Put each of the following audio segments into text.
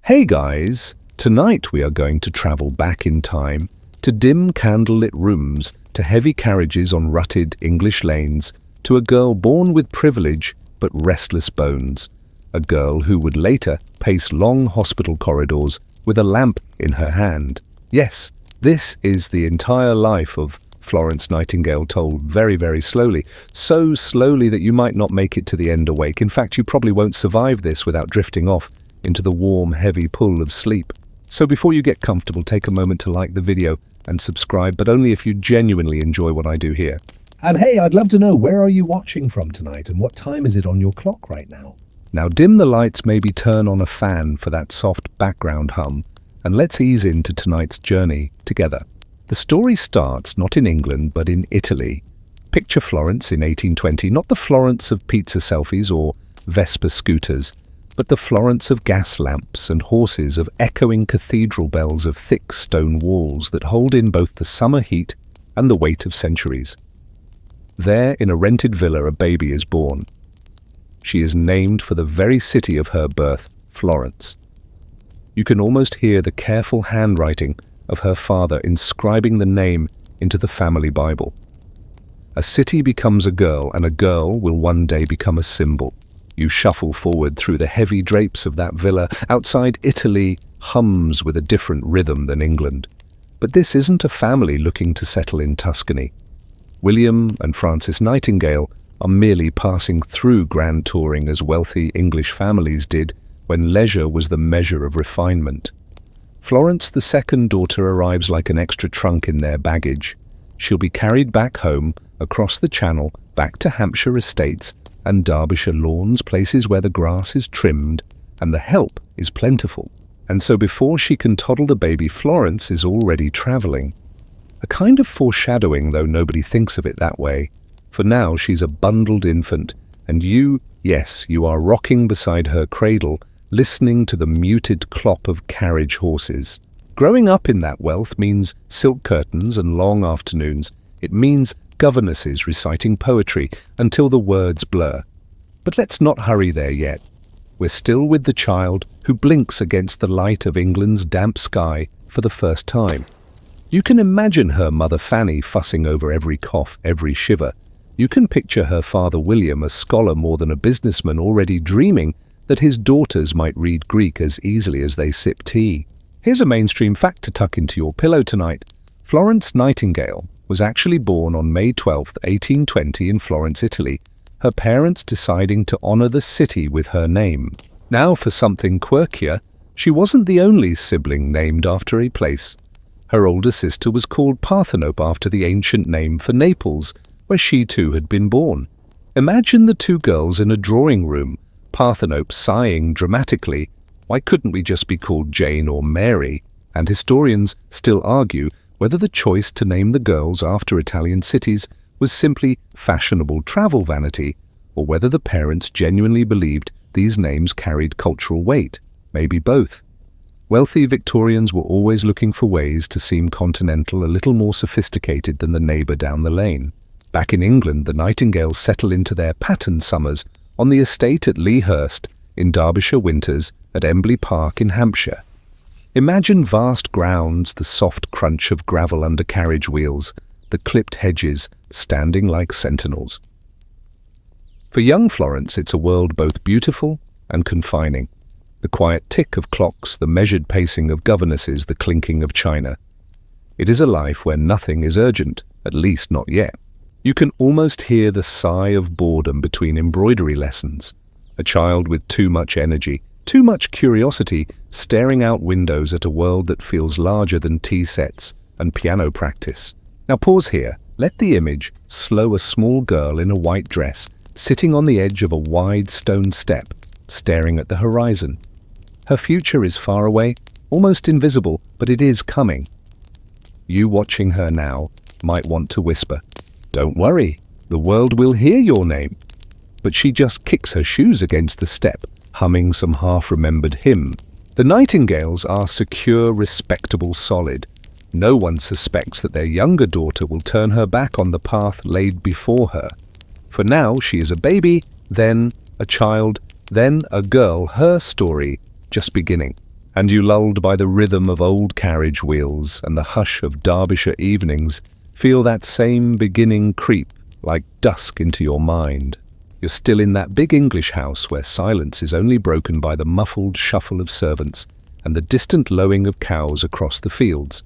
Hey guys, tonight we are going to travel back in time to dim candlelit rooms, to heavy carriages on rutted English lanes, to a girl born with privilege but restless bones, a girl who would later pace long hospital corridors with a lamp in her hand. Yes, this is the entire life of Florence Nightingale, told very, very slowly, so slowly that you might not make it to the end awake. In fact, you probably won't survive this without drifting off into the warm, heavy pull of sleep. So before you get comfortable, take a moment to like the video and subscribe, but only if you genuinely enjoy what I do here. And hey, I'd love to know, where are you watching from tonight and what time is it on your clock right now? Now dim the lights, maybe turn on a fan for that soft background hum, and let's ease into tonight's journey together. The story starts not in England, but in Italy. Picture Florence in 1820, not the Florence of pizza selfies or Vespa scooters, but the Florence of gas lamps and horses, of echoing cathedral bells, of thick stone walls that hold in both the summer heat and the weight of centuries. There, in a rented villa, a baby is born. She is named for the very city of her birth, Florence. You can almost hear the careful handwriting of her father inscribing the name into the family Bible. A city becomes a girl, and a girl will one day become a symbol. You shuffle forward through the heavy drapes of that villa. Outside, Italy hums with a different rhythm than England. But this isn't a family looking to settle in Tuscany. William and Frances Nightingale are merely passing through grand touring as wealthy English families did when leisure was the measure of refinement. Florence, the second daughter, arrives like an extra trunk in their baggage. She'll be carried back home, across the Channel, back to Hampshire estates and Derbyshire lawns, places where the grass is trimmed and the help is plentiful. And so before she can toddle the baby, Florence is already travelling. A kind of foreshadowing, though nobody thinks of it that way. For now she's a bundled infant, and you, yes, you are rocking beside her cradle, listening to the muted clop of carriage horses. Growing up in that wealth means silk curtains and long afternoons. It means governesses reciting poetry until the words blur. But let's not hurry there yet. We're still with the child who blinks against the light of England's damp sky for the first time. You can imagine her mother Fanny fussing over every cough, every shiver. You can picture her father William, a scholar more than a businessman, already dreaming that his daughters might read Greek as easily as they sip tea. Here's a mainstream fact to tuck into your pillow tonight. Florence Nightingale was actually born on May 12, 1820 in Florence, Italy, her parents deciding to honor the city with her name. Now for something quirkier, she wasn't the only sibling named after a place. Her older sister was called Parthenope after the ancient name for Naples, where she too had been born. Imagine the two girls in a drawing room, Parthenope sighing dramatically, "Why couldn't we just be called Jane or Mary?" And historians still argue whether the choice to name the girls after Italian cities was simply fashionable travel vanity, or whether the parents genuinely believed these names carried cultural weight, maybe both. Wealthy Victorians were always looking for ways to seem continental, a little more sophisticated than the neighbour down the lane. Back in England, the Nightingales settle into their pattern summers on the estate at Lea Hurst, in Derbyshire winters at Embley Park in Hampshire. Imagine vast grounds, the soft crunch of gravel under carriage wheels, the clipped hedges standing like sentinels. For young Florence, it's a world both beautiful and confining. The quiet tick of clocks, the measured pacing of governesses, the clinking of china. It is a life where nothing is urgent, at least not yet. You can almost hear the sigh of boredom between embroidery lessons. A child with too much energy, too much curiosity, staring out windows at a world that feels larger than tea sets and piano practice. Now pause here. Let the image slow a small girl in a white dress, sitting on the edge of a wide stone step, staring at the horizon. Her future is far away, almost invisible, but it is coming. You watching her now might want to whisper, "Don't worry, the world will hear your name." But she just kicks her shoes against the step, humming some half-remembered hymn. The Nightingales are secure, respectable, solid. No one suspects that their younger daughter will turn her back on the path laid before her. For now, she is a baby, then a child, then a girl, her story just beginning. And you, lulled by the rhythm of old carriage wheels and the hush of Derbyshire evenings, feel that same beginning creep like dusk into your mind. You're still in that big English house where silence is only broken by the muffled shuffle of servants and the distant lowing of cows across the fields.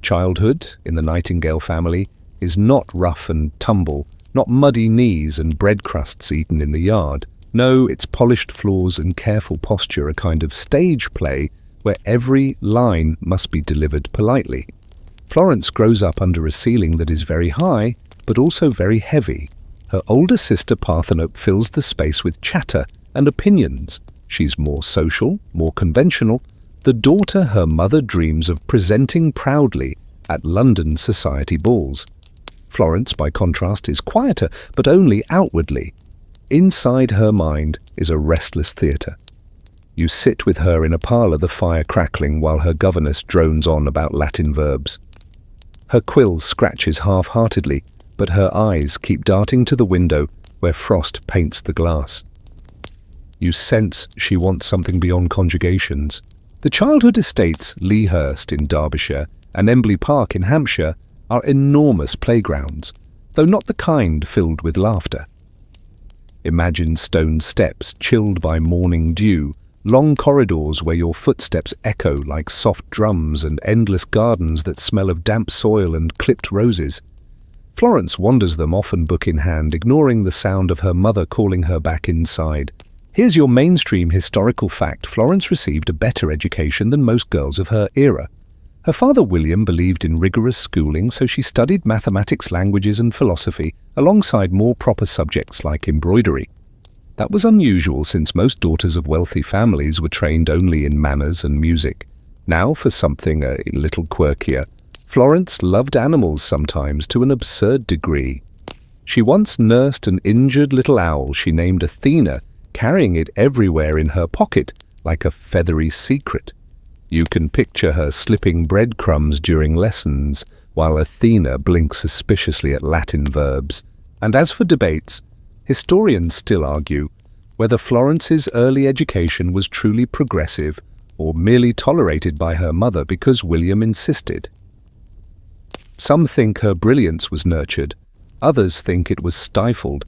Childhood, in the Nightingale family, is not rough and tumble, not muddy knees and bread crusts eaten in the yard. No, its polished floors and careful posture a kind of stage play where every line must be delivered politely. Florence grows up under a ceiling that is very high, but also very heavy. Her older sister Parthenope fills the space with chatter and opinions. She's more social, more conventional, the daughter her mother dreams of presenting proudly at London society balls. Florence, by contrast, is quieter, but only outwardly. Inside her mind is a restless theatre. You sit with her in a parlour, the fire crackling, while her governess drones on about Latin verbs. Her quill scratches half-heartedly, but her eyes keep darting to the window where frost paints the glass. You sense she wants something beyond conjugations. The childhood estates, Lea Hurst in Derbyshire and Embley Park in Hampshire, are enormous playgrounds, though not the kind filled with laughter. Imagine stone steps chilled by morning dew, long corridors where your footsteps echo like soft drums, and endless gardens that smell of damp soil and clipped roses. Florence wanders them, often book in hand, ignoring the sound of her mother calling her back inside. Here's your mainstream historical fact: Florence received a better education than most girls of her era. Her father William believed in rigorous schooling, so she studied mathematics, languages and philosophy, alongside more proper subjects like embroidery. That was unusual, since most daughters of wealthy families were trained only in manners and music. Now for something a little quirkier. Florence loved animals sometimes to an absurd degree. She once nursed an injured little owl she named Athena, carrying it everywhere in her pocket like a feathery secret. You can picture her slipping breadcrumbs during lessons, while Athena blinks suspiciously at Latin verbs. And as for debates, historians still argue whether Florence's early education was truly progressive or merely tolerated by her mother because William insisted. Some think her brilliance was nurtured, others think it was stifled,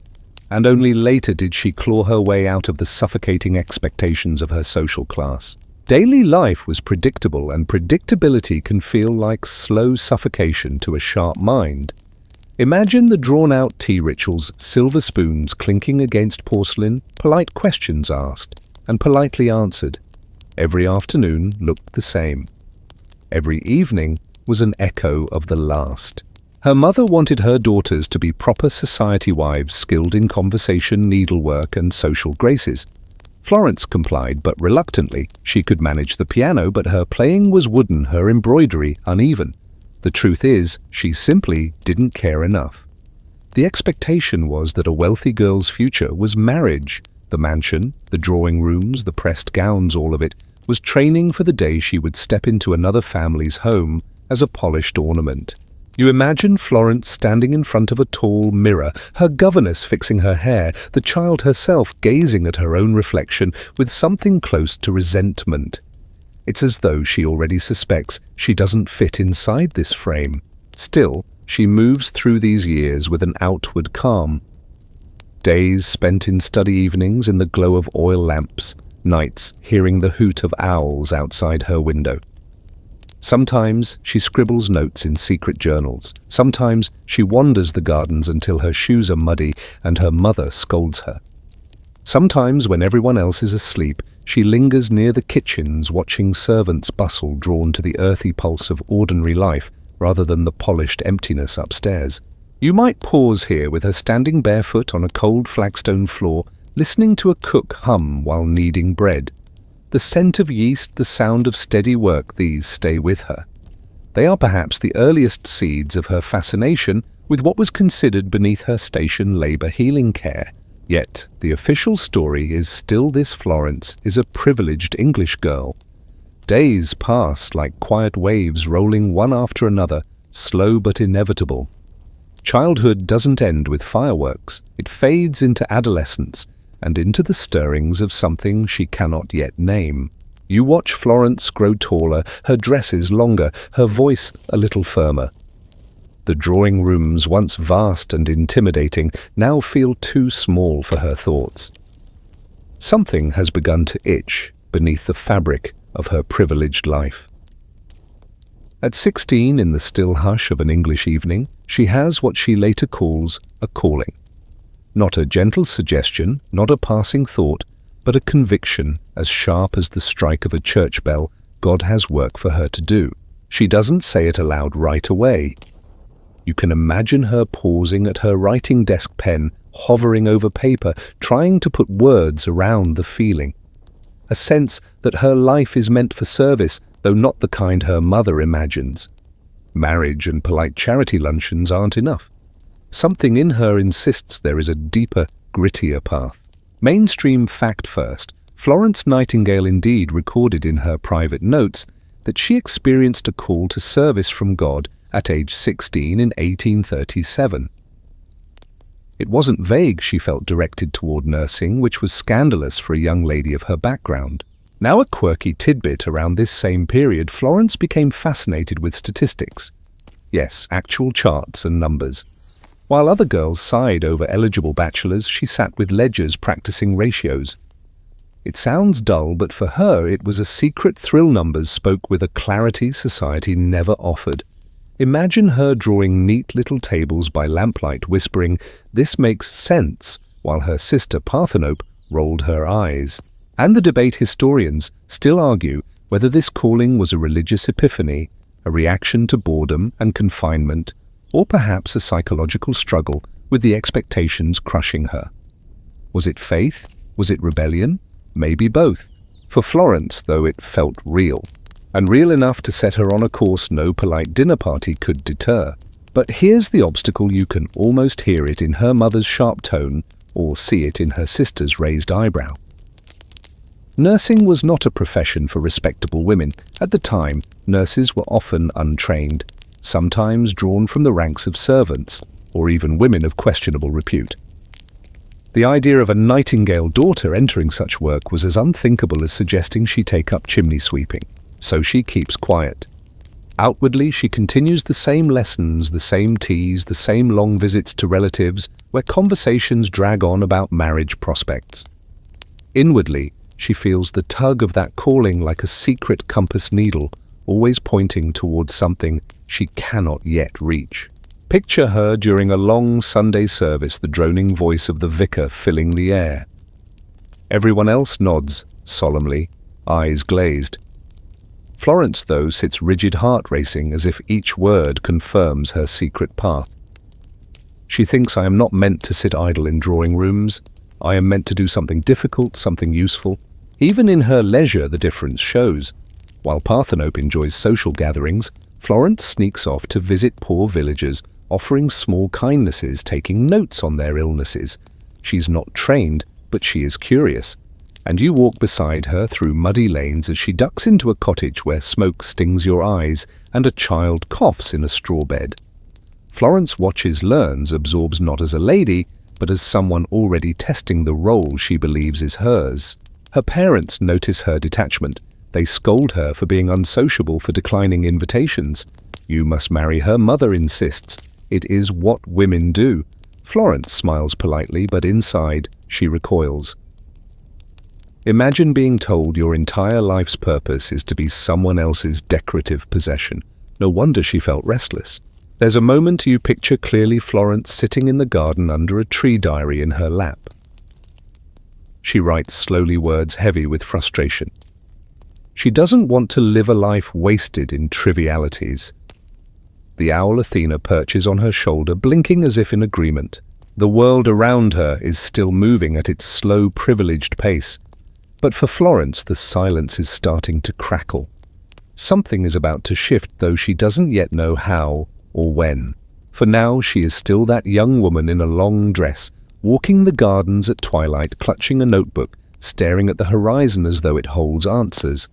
and only later did she claw her way out of the suffocating expectations of her social class. Daily life was predictable, and predictability can feel like slow suffocation to a sharp mind. Imagine the drawn-out tea rituals, silver spoons clinking against porcelain, polite questions asked and politely answered. Every afternoon looked the same. Every evening was an echo of the last. Her mother wanted her daughters to be proper society wives, skilled in conversation, needlework and social graces. Florence complied, but reluctantly. She could manage the piano, but her playing was wooden, her embroidery uneven. The truth is, she simply didn't care enough. The expectation was that a wealthy girl's future was marriage. The mansion, the drawing rooms, the pressed gowns, all of it was training for the day she would step into another family's home as a polished ornament. You imagine Florence standing in front of a tall mirror, her governess fixing her hair, the child herself gazing at her own reflection with something close to resentment. It's as though she already suspects she doesn't fit inside this frame. Still, she moves through these years with an outward calm. Days spent in study evenings in the glow of oil lamps, nights hearing the hoot of owls outside her window. Sometimes she scribbles notes in secret journals. Sometimes she wanders the gardens until her shoes are muddy and her mother scolds her. Sometimes, when everyone else is asleep, she lingers near the kitchens, watching servants bustle, drawn to the earthy pulse of ordinary life rather than the polished emptiness upstairs. You might pause here with her standing barefoot on a cold flagstone floor, listening to a cook hum while kneading bread. The scent of yeast, the sound of steady work, these stay with her. They are perhaps the earliest seeds of her fascination with what was considered beneath her station labor healing care. Yet the official story is still this: Florence is a privileged English girl. Days pass like quiet waves rolling one after another, slow but inevitable. Childhood doesn't end with fireworks. It fades into adolescence and into the stirrings of something she cannot yet name. You watch Florence grow taller, her dresses longer, her voice a little firmer. The drawing rooms, once vast and intimidating, now feel too small for her thoughts. Something has begun to itch beneath the fabric of her privileged life. At 16, in the still hush of an English evening, she has what she later calls a calling. Not a gentle suggestion, not a passing thought, but a conviction as sharp as the strike of a church bell. God has work for her to do. She doesn't say it aloud right away. You can imagine her pausing at her writing desk pen, hovering over paper, trying to put words around the feeling. A sense that her life is meant for service, though not the kind her mother imagines. Marriage and polite charity luncheons aren't enough. Something in her insists there is a deeper, grittier path. Mainstream fact first, Florence Nightingale indeed recorded in her private notes that she experienced a call to service from God at age 16 in 1837. It wasn't vague, she felt, directed toward nursing, which was scandalous for a young lady of her background. Now a quirky tidbit, around this same period, Florence became fascinated with statistics. Yes, actual charts and numbers. While other girls sighed over eligible bachelors, she sat with ledgers practicing ratios. It sounds dull, but for her it was a secret thrill. Numbers spoke with a clarity society never offered. Imagine her drawing neat little tables by lamplight, whispering, "This makes sense," while her sister Parthenope rolled her eyes. And the debate historians still argue whether this calling was a religious epiphany, a reaction to boredom and confinement, or perhaps a psychological struggle with the expectations crushing her. Was it faith? Was it rebellion? Maybe both. For Florence, though, it felt real. And real enough to set her on a course no polite dinner party could deter. But here's the obstacle: you can almost hear it in her mother's sharp tone, or see it in her sister's raised eyebrow. Nursing was not a profession for respectable women. At the time, nurses were often untrained, sometimes drawn from the ranks of servants, or even women of questionable repute. The idea of a Nightingale daughter entering such work was as unthinkable as suggesting she take up chimney sweeping. So she keeps quiet. Outwardly, she continues the same lessons, the same teas, the same long visits to relatives, where conversations drag on about marriage prospects. Inwardly, she feels the tug of that calling like a secret compass needle, always pointing towards something she cannot yet reach. Picture her during a long Sunday service, the droning voice of the vicar filling the air. Everyone else nods, solemnly, eyes glazed. Florence, though, sits rigid, heart racing, as if each word confirms her secret path. She thinks, "I am not meant to sit idle in drawing rooms. I am meant to do something difficult, something useful." Even in her leisure, the difference shows. While Parthenope enjoys social gatherings, Florence sneaks off to visit poor villagers, offering small kindnesses, taking notes on their illnesses. She's not trained, but she is curious. And you walk beside her through muddy lanes as she ducks into a cottage where smoke stings your eyes and a child coughs in a straw bed. Florence watches, learns, absorbs, not as a lady, but as someone already testing the role she believes is hers. Her parents notice her detachment. They scold her for being unsociable, for declining invitations. "You must marry," her mother insists. "It is what women do." Florence smiles politely, but inside she recoils. Imagine being told your entire life's purpose is to be someone else's decorative possession. No wonder she felt restless. There's a moment you picture clearly: Florence sitting in the garden under a tree, diary in her lap. She writes slowly, words heavy with frustration. She doesn't want to live a life wasted in trivialities. The owl Athena perches on her shoulder, blinking as if in agreement. The world around her is still moving at its slow, privileged pace. But for Florence, the silence is starting to crackle. Something is about to shift, though she doesn't yet know how or when. For now, she is still that young woman in a long dress, walking the gardens at twilight, clutching a notebook, staring at the horizon as though it holds answers.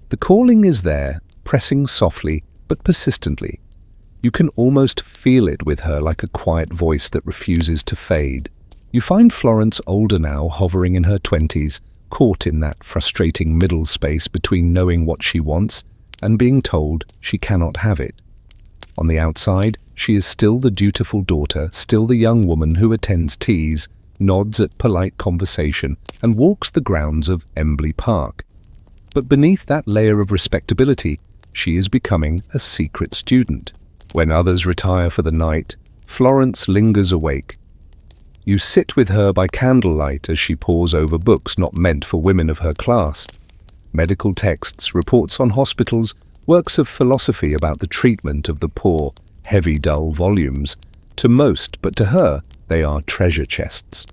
The calling is there, pressing softly but persistently. You can almost feel it with her, like a quiet voice that refuses to fade. You find Florence older now, hovering in her 20s, caught in that frustrating middle space between knowing what she wants and being told she cannot have it. On the outside, she is still the dutiful daughter, still the young woman who attends teas, nods at polite conversation, and walks the grounds of Embley Park. But beneath that layer of respectability, she is becoming a secret student. When others retire for the night, Florence lingers awake. You sit with her by candlelight as she pores over books not meant for women of her class. Medical texts, reports on hospitals, works of philosophy about the treatment of the poor, heavy, dull volumes. To most, but to her, they are treasure chests.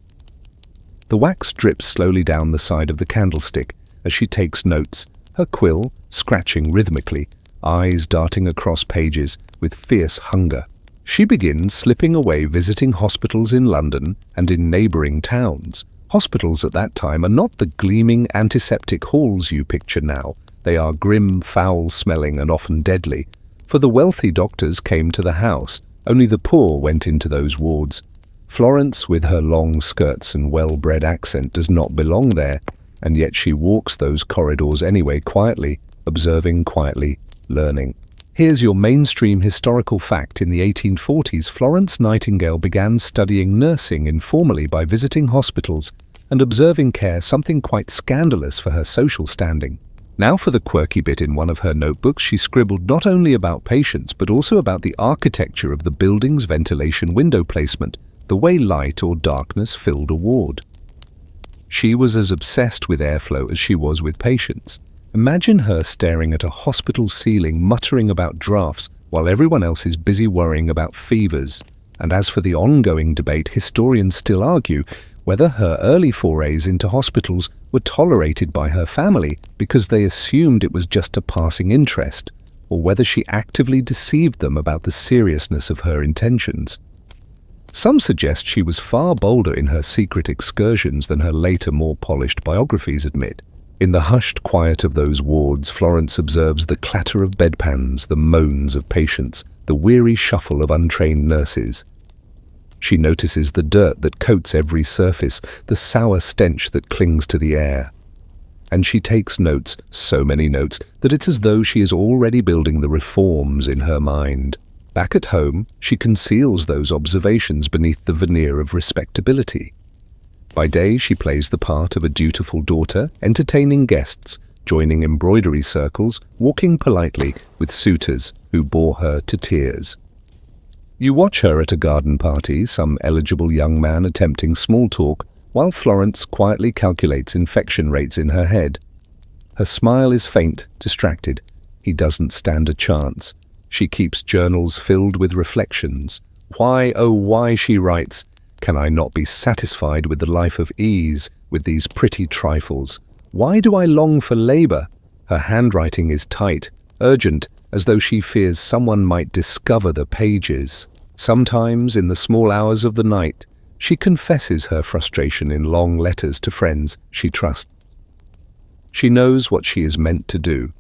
The wax drips slowly down the side of the candlestick as she takes notes, her quill scratching rhythmically, eyes darting across pages with fierce hunger. She begins slipping away visiting hospitals in London and in neighbouring towns. Hospitals at that time are not the gleaming antiseptic halls you picture now. They are grim, foul-smelling and often deadly. For the wealthy doctors came to the house, only the poor went into those wards. Florence, with her long skirts and well-bred accent, does not belong there, and yet she walks those corridors anyway, quietly, observing, quietly, learning. Here's your mainstream historical fact. In the 1840s, Florence Nightingale began studying nursing informally by visiting hospitals and observing care, something quite scandalous for her social standing. Now for the quirky bit. In one of her notebooks, she scribbled not only about patients, but also about the architecture of the building's ventilation window placement, the way light or darkness filled a ward. She was as obsessed with airflow as she was with patients. Imagine her staring at a hospital ceiling, muttering about drafts, while everyone else is busy worrying about fevers. And as for the ongoing debate, historians still argue whether her early forays into hospitals were tolerated by her family because they assumed it was just a passing interest, or whether she actively deceived them about the seriousness of her intentions. Some suggest she was far bolder in her secret excursions than her later, more polished biographies admit. In the hushed quiet of those wards, Florence observes the clatter of bedpans, the moans of patients, the weary shuffle of untrained nurses. She notices the dirt that coats every surface, the sour stench that clings to the air. And she takes notes, so many notes, that it's as though she is already building the reforms in her mind. Back at home, she conceals those observations beneath the veneer of respectability. By day, she plays the part of a dutiful daughter, entertaining guests, joining embroidery circles, walking politely with suitors who bore her to tears. You watch her at a garden party, some eligible young man attempting small talk, while Florence quietly calculates infection rates in her head. Her smile is faint, distracted. He doesn't stand a chance. She keeps journals filled with reflections. Why, oh why, she writes, can I not be satisfied with the life of ease, with these pretty trifles? Why do I long for labor? Her handwriting is tight, urgent, as though she fears someone might discover the pages. Sometimes, in the small hours of the night, she confesses her frustration in long letters to friends she trusts. She knows what she is meant to do,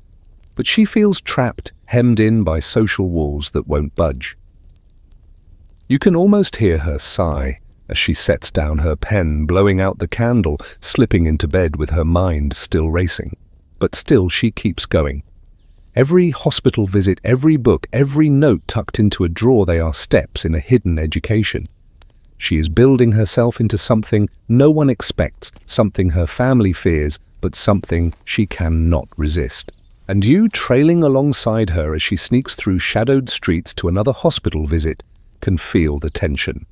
but she feels trapped, hemmed in by social walls that won't budge. You can almost hear her sigh as she sets down her pen, blowing out the candle, slipping into bed with her mind still racing. But still she keeps going. Every hospital visit, every book, every note tucked into a drawer, they are steps in a hidden education. She is building herself into something no one expects, something her family fears, but something she cannot resist. And you, trailing alongside her as she sneaks through shadowed streets to another hospital visit, can feel the tension.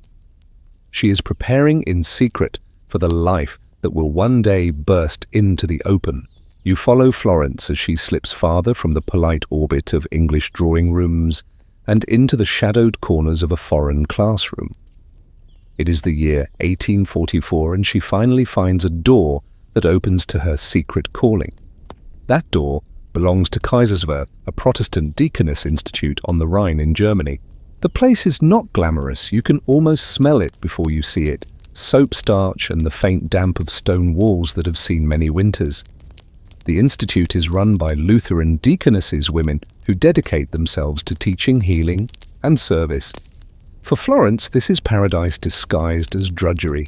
She is preparing in secret for the life that will one day burst into the open. You follow Florence as she slips farther from the polite orbit of English drawing rooms and into the shadowed corners of a foreign classroom. It is the year 1844, and she finally finds a door that opens to her secret calling. That door belongs to Kaiserswerth, a Protestant deaconess institute on the Rhine in Germany. The place is not glamorous. You can almost smell it before you see it. Soap starch and the faint damp of stone walls that have seen many winters. The institute is run by Lutheran deaconesses, women who dedicate themselves to teaching, healing, and service. For Florence, this is paradise disguised as drudgery.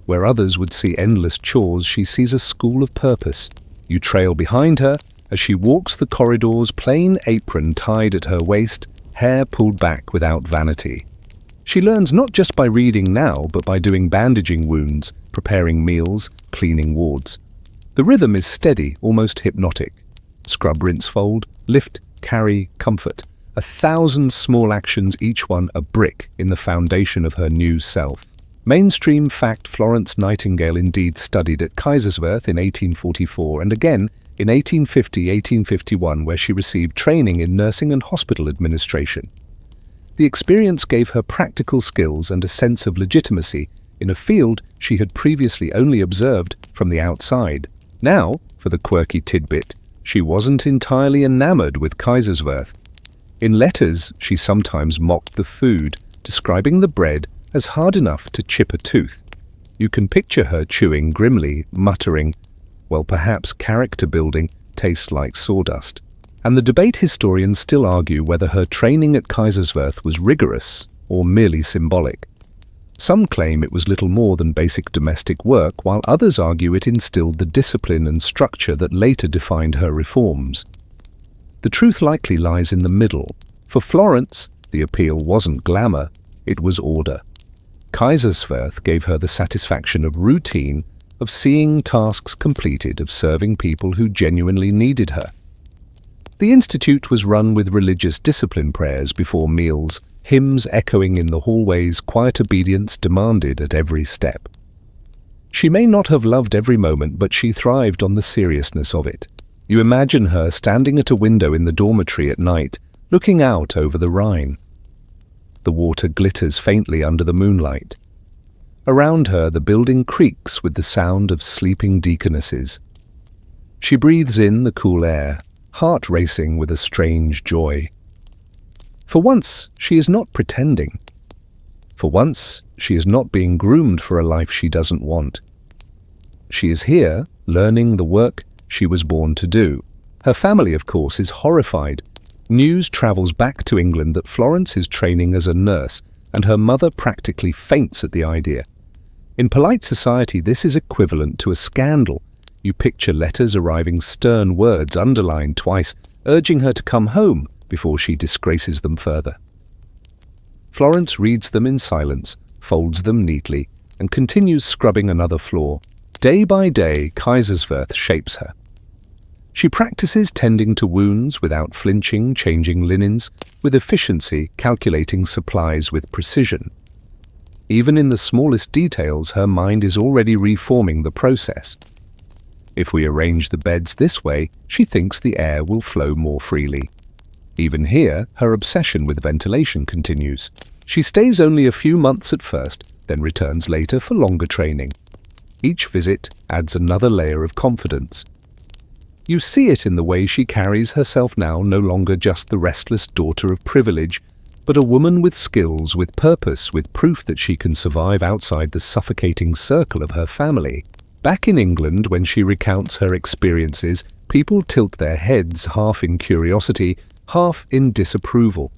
Where others would see endless chores, she sees a school of purpose. You trail behind her as she walks the corridors, plain apron tied at her waist, hair pulled back without vanity. She learns not just by reading now, but by doing bandaging wounds, preparing meals, cleaning wards. The rhythm is steady, almost hypnotic. Scrub, rinse, fold, lift, carry, comfort. 1,000 small actions, each one a brick in the foundation of her new self. Mainstream fact: Florence Nightingale indeed studied at Kaiserswerth in 1844 and again in 1850-1851, where she received training in nursing and hospital administration. The experience gave her practical skills and a sense of legitimacy in a field she had previously only observed from the outside. Now, for the quirky tidbit, she wasn't entirely enamored with Kaiserswerth. In letters, she sometimes mocked the food, describing the bread as hard enough to chip a tooth. You can picture her chewing grimly, muttering, "Well, perhaps character building tastes like sawdust." And the debate historians still argue whether her training at Kaiserswerth was rigorous or merely symbolic. Some claim it was little more than basic domestic work, while others argue it instilled the discipline and structure that later defined her reforms. The truth likely lies in the middle. For Florence, the appeal wasn't glamour, it was order. Kaiserswerth gave her the satisfaction of routine, of seeing tasks completed, of serving people who genuinely needed her. The institute was run with religious discipline, prayers before meals, hymns echoing in the hallways, quiet obedience demanded at every step. She may not have loved every moment, but she thrived on the seriousness of it. You imagine her standing at a window in the dormitory at night, looking out over the Rhine. The water glitters faintly under the moonlight. Around her, the building creaks with the sound of sleeping deaconesses. She breathes in the cool air, heart racing with a strange joy. For once, she is not pretending. For once, she is not being groomed for a life she doesn't want. She is here, learning the work she was born to do. Her family, of course, is horrified. News travels back to England that Florence is training as a nurse, and her mother practically faints at the idea. In polite society, this is equivalent to a scandal. You picture letters arriving, stern words underlined twice, urging her to come home before she disgraces them further. Florence reads them in silence, folds them neatly, and continues scrubbing another floor. Day by day, Kaiserswerth shapes her. She practices tending to wounds without flinching, changing linens with efficiency, calculating supplies with precision. Even in the smallest details, her mind is already reforming the process. If we arrange the beds this way, she thinks the air will flow more freely. Even here, her obsession with ventilation continues. She stays only a few months at first, then returns later for longer training. Each visit adds another layer of confidence. You see it in the way she carries herself now, no longer just the restless daughter of privilege, but a woman with skills, with purpose, with proof that she can survive outside the suffocating circle of her family. Back in England, when she recounts her experiences, people tilt their heads, half in curiosity, half in disapproval.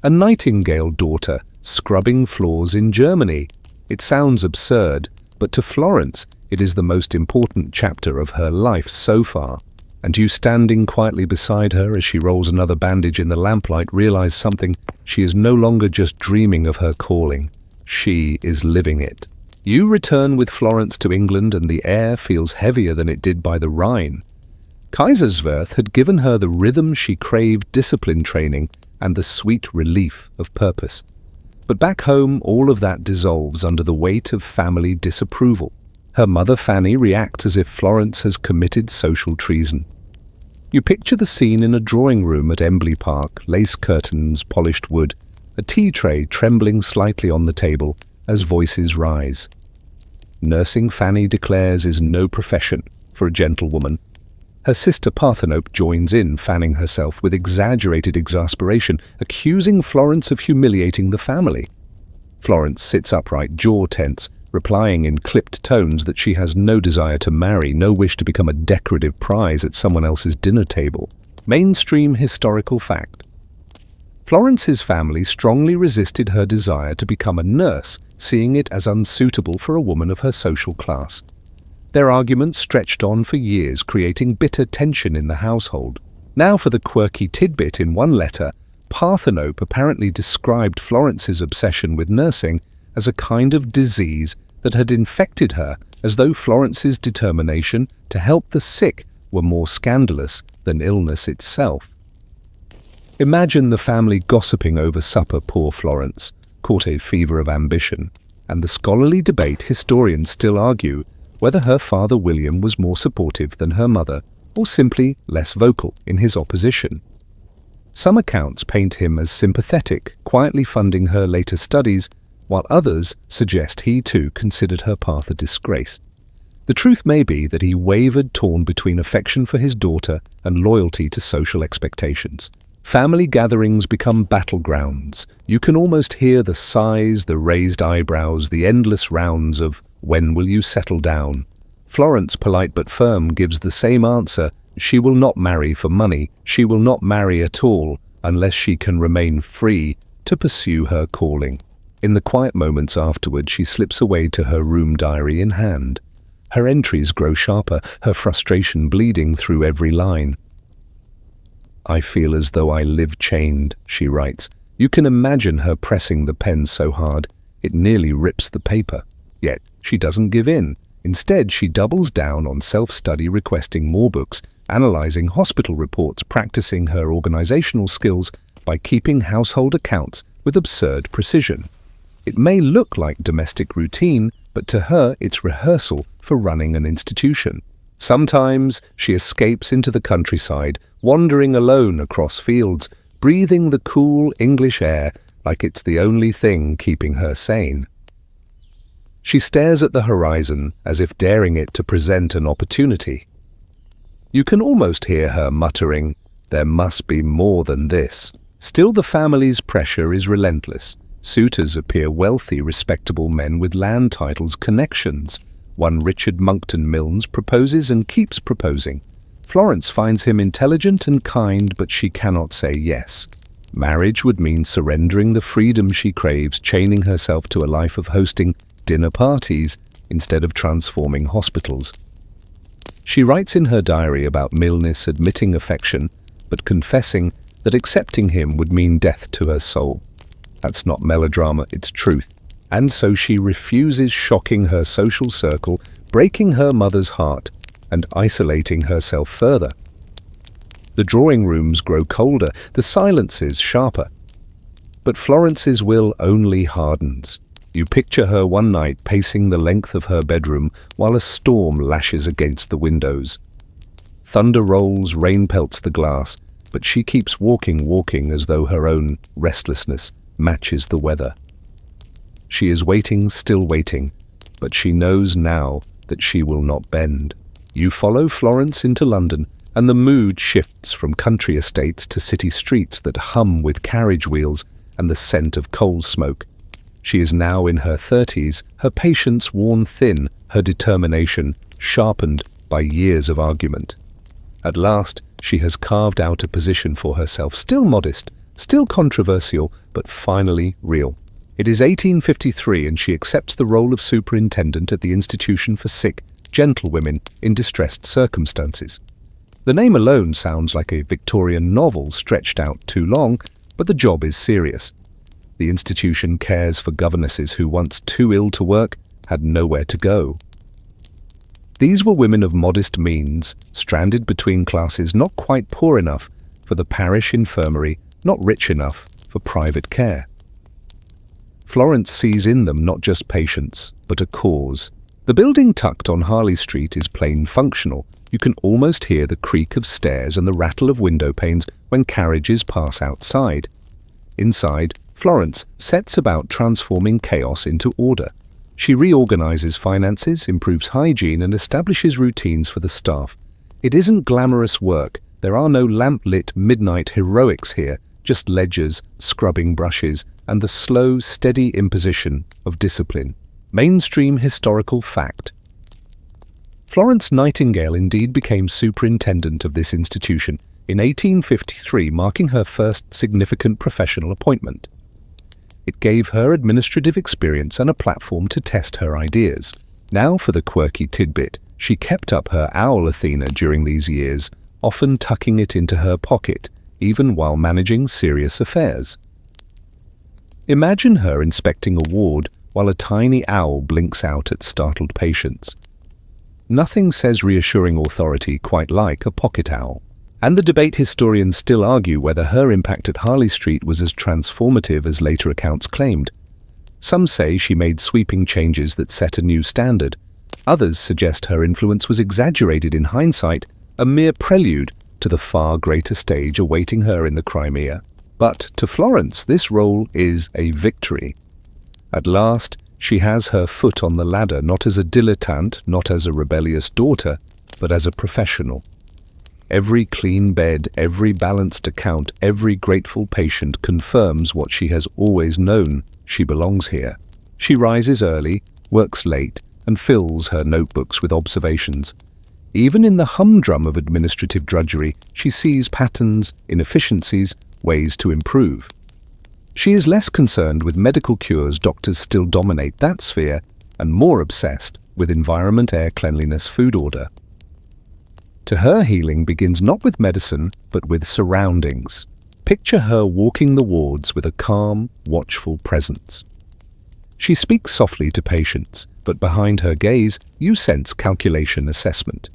A Nightingale daughter, scrubbing floors in Germany. It sounds absurd, but to Florence, it is the most important chapter of her life so far. And you, standing quietly beside her as she rolls another bandage in the lamplight, realize something. She is no longer just dreaming of her calling. She is living it. You return with Florence to England, and the air feels heavier than it did by the Rhine. Kaiserswerth had given her the rhythm she craved, discipline training, and the sweet relief of purpose. But back home, all of that dissolves under the weight of family disapproval. Her mother Fanny reacts as if Florence has committed social treason. You picture the scene in a drawing room at Embley Park, lace curtains, polished wood, a tea tray trembling slightly on the table as voices rise. Nursing, Fanny declares, is no profession for a gentlewoman. Her sister Parthenope joins in, fanning herself with exaggerated exasperation, accusing Florence of humiliating the family. Florence sits upright, jaw tense, replying in clipped tones that she has no desire to marry, no wish to become a decorative prize at someone else's dinner table. Mainstream historical fact. Florence's family strongly resisted her desire to become a nurse, seeing it as unsuitable for a woman of her social class. Their arguments stretched on for years, creating bitter tension in the household. Now for the quirky tidbit. In one letter, Parthenope apparently described Florence's obsession with nursing as a kind of disease that had infected her, as though Florence's determination to help the sick were more scandalous than illness itself. Imagine the family gossiping over supper. Poor Florence caught a fever of ambition, and the scholarly debate. Historians still argue whether her father William was more supportive than her mother, or simply less vocal in his opposition. Some accounts paint him as sympathetic, quietly funding her later studies, while others suggest he too considered her path a disgrace. The truth may be that he wavered, torn between affection for his daughter and loyalty to social expectations. Family gatherings become battlegrounds. You can almost hear the sighs, the raised eyebrows, the endless rounds of "When will you settle down?" Florence, polite but firm, gives the same answer. She will not marry for money. She will not marry at all unless she can remain free to pursue her calling. In the quiet moments afterward, she slips away to her room, diary in hand. Her entries grow sharper, her frustration bleeding through every line. "I feel as though I live chained," she writes. You can imagine her pressing the pen so hard, it nearly rips the paper. Yet she doesn't give in. Instead, she doubles down on self-study, requesting more books, analyzing hospital reports, practicing her organizational skills by keeping household accounts with absurd precision. It may look like domestic routine, but to her it's rehearsal for running an institution. Sometimes she escapes into the countryside, wandering alone across fields, breathing the cool English air like it's the only thing keeping her sane. She stares at the horizon as if daring it to present an opportunity. You can almost hear her muttering, "There must be more than this." Still, the family's pressure is relentless. Suitors appear wealthy, respectable men with land titles, connections. One Richard Monckton Milnes proposes and keeps proposing. Florence finds him intelligent and kind, but she cannot say yes. Marriage would mean surrendering the freedom she craves, chaining herself to a life of hosting dinner parties instead of transforming hospitals. She writes in her diary about Milnes admitting affection, but confessing that accepting him would mean death to her soul. That's not melodrama, it's truth. And so she refuses, shocking her social circle, breaking her mother's heart, and isolating herself further. The drawing rooms grow colder, the silences sharper. But Florence's will only hardens. You picture her one night pacing the length of her bedroom while a storm lashes against the windows. Thunder rolls, rain pelts the glass, but she keeps walking as though her own restlessness matches the weather. She is waiting, still waiting, but she knows now that she will not bend. You follow Florence into London, and the mood shifts from country estates to city streets that hum with carriage wheels and the scent of coal smoke. She is now in her 30s, her patience worn thin, her determination sharpened by years of argument. At last, she has carved out a position for herself, still modest, still controversial, but finally real. It is 1853, and she accepts the role of superintendent at the Institution for Sick Gentlewomen in Distressed Circumstances. The name alone sounds like a Victorian novel stretched out too long, but the job is serious. The institution cares for governesses who, once too ill to work, had nowhere to go. These were women of modest means, stranded between classes, not quite poor enough for the parish infirmary, not rich enough for private care. Florence sees in them not just patients, but a cause. The building tucked on Harley Street is plain functional. You can almost hear the creak of stairs and the rattle of window panes when carriages pass outside. Inside, Florence sets about transforming chaos into order. She reorganizes finances, improves hygiene, and establishes routines for the staff. It isn't glamorous work. There are no lamp-lit midnight heroics here, just ledgers, scrubbing brushes, and the slow, steady imposition of discipline. Mainstream historical fact. Florence Nightingale indeed became superintendent of this institution in 1853, marking her first significant professional appointment. It gave her administrative experience and a platform to test her ideas. Now for the quirky tidbit. She kept up her owl Athena during these years, often tucking it into her pocket, even while managing serious affairs. Imagine her inspecting a ward while a tiny owl blinks out at startled patients. Nothing says reassuring authority quite like a pocket owl. And the debate historians still argue whether her impact at Harley Street was as transformative as later accounts claimed. Some say she made sweeping changes that set a new standard. Others suggest her influence was exaggerated in hindsight, a mere prelude to the far greater stage awaiting her in the Crimea. But to Florence, this role is a victory. At last, she has her foot on the ladder, not as a dilettante, not as a rebellious daughter, but as a professional. Every clean bed, every balanced account, every grateful patient confirms what she has always known: she belongs here. She rises early, works late, and fills her notebooks with observations. Even in the humdrum of administrative drudgery, she sees patterns, inefficiencies, ways to improve. She is less concerned with medical cures, doctors still dominate that sphere, and more obsessed with environment, air, cleanliness, food order. To her, healing begins not with medicine, but with surroundings. Picture her walking the wards with a calm, watchful presence. She speaks softly to patients, but behind her gaze, you sense calculation, assessment.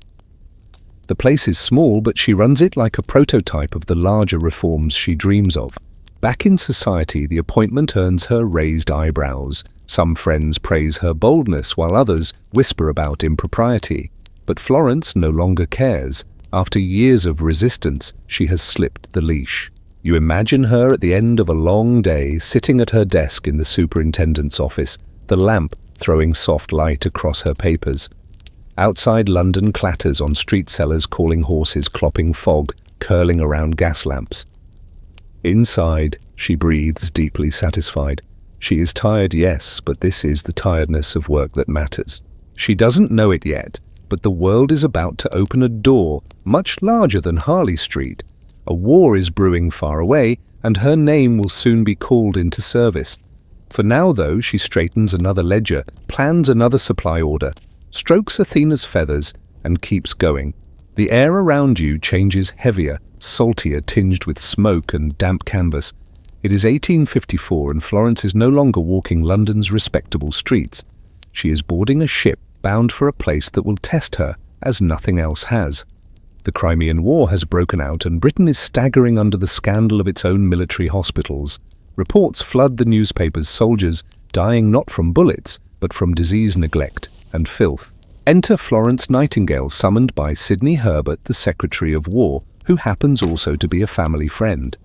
The place is small, but she runs it like a prototype of the larger reforms she dreams of. Back in society, the appointment earns her raised eyebrows. Some friends praise her boldness, while others whisper about impropriety. But Florence no longer cares. After years of resistance, she has slipped the leash. You imagine her at the end of a long day, sitting at her desk in the superintendent's office, the lamp throwing soft light across her papers. Outside, London clatters on street sellers calling horses, clopping fog, curling around gas lamps. Inside, she breathes, deeply satisfied. She is tired, yes, but this is the tiredness of work that matters. She doesn't know it yet, but the world is about to open a door much larger than Harley Street. A war is brewing far away, and her name will soon be called into service. For now, though, she straightens another ledger, plans another supply order, strokes Athena's feathers, and keeps going. The air around you changes heavier, saltier, tinged with smoke and damp canvas. It is 1854, and Florence is no longer walking London's respectable streets. She is boarding a ship bound for a place that will test her as nothing else has. The Crimean War has broken out, and Britain is staggering under the scandal of its own military hospitals. Reports flood the newspapers, soldiers dying not from bullets, but from disease, neglect, and filth. Enter Florence Nightingale, summoned by Sidney Herbert, the Secretary of War, who happens also to be a family friend.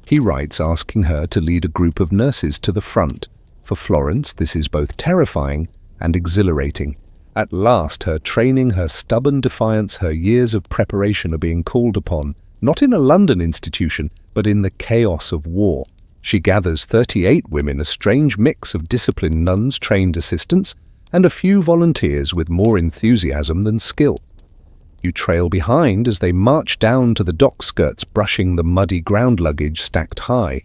He writes asking her to lead a group of nurses to the front. For Florence, this is both terrifying and exhilarating. At last, her training, her stubborn defiance, her years of preparation are being called upon, not in a London institution, but in the chaos of war. She gathers 38 women, a strange mix of disciplined nuns, trained assistants, and a few volunteers with more enthusiasm than skill. You trail behind as they march down to the dock skirts, brushing the muddy ground luggage stacked high.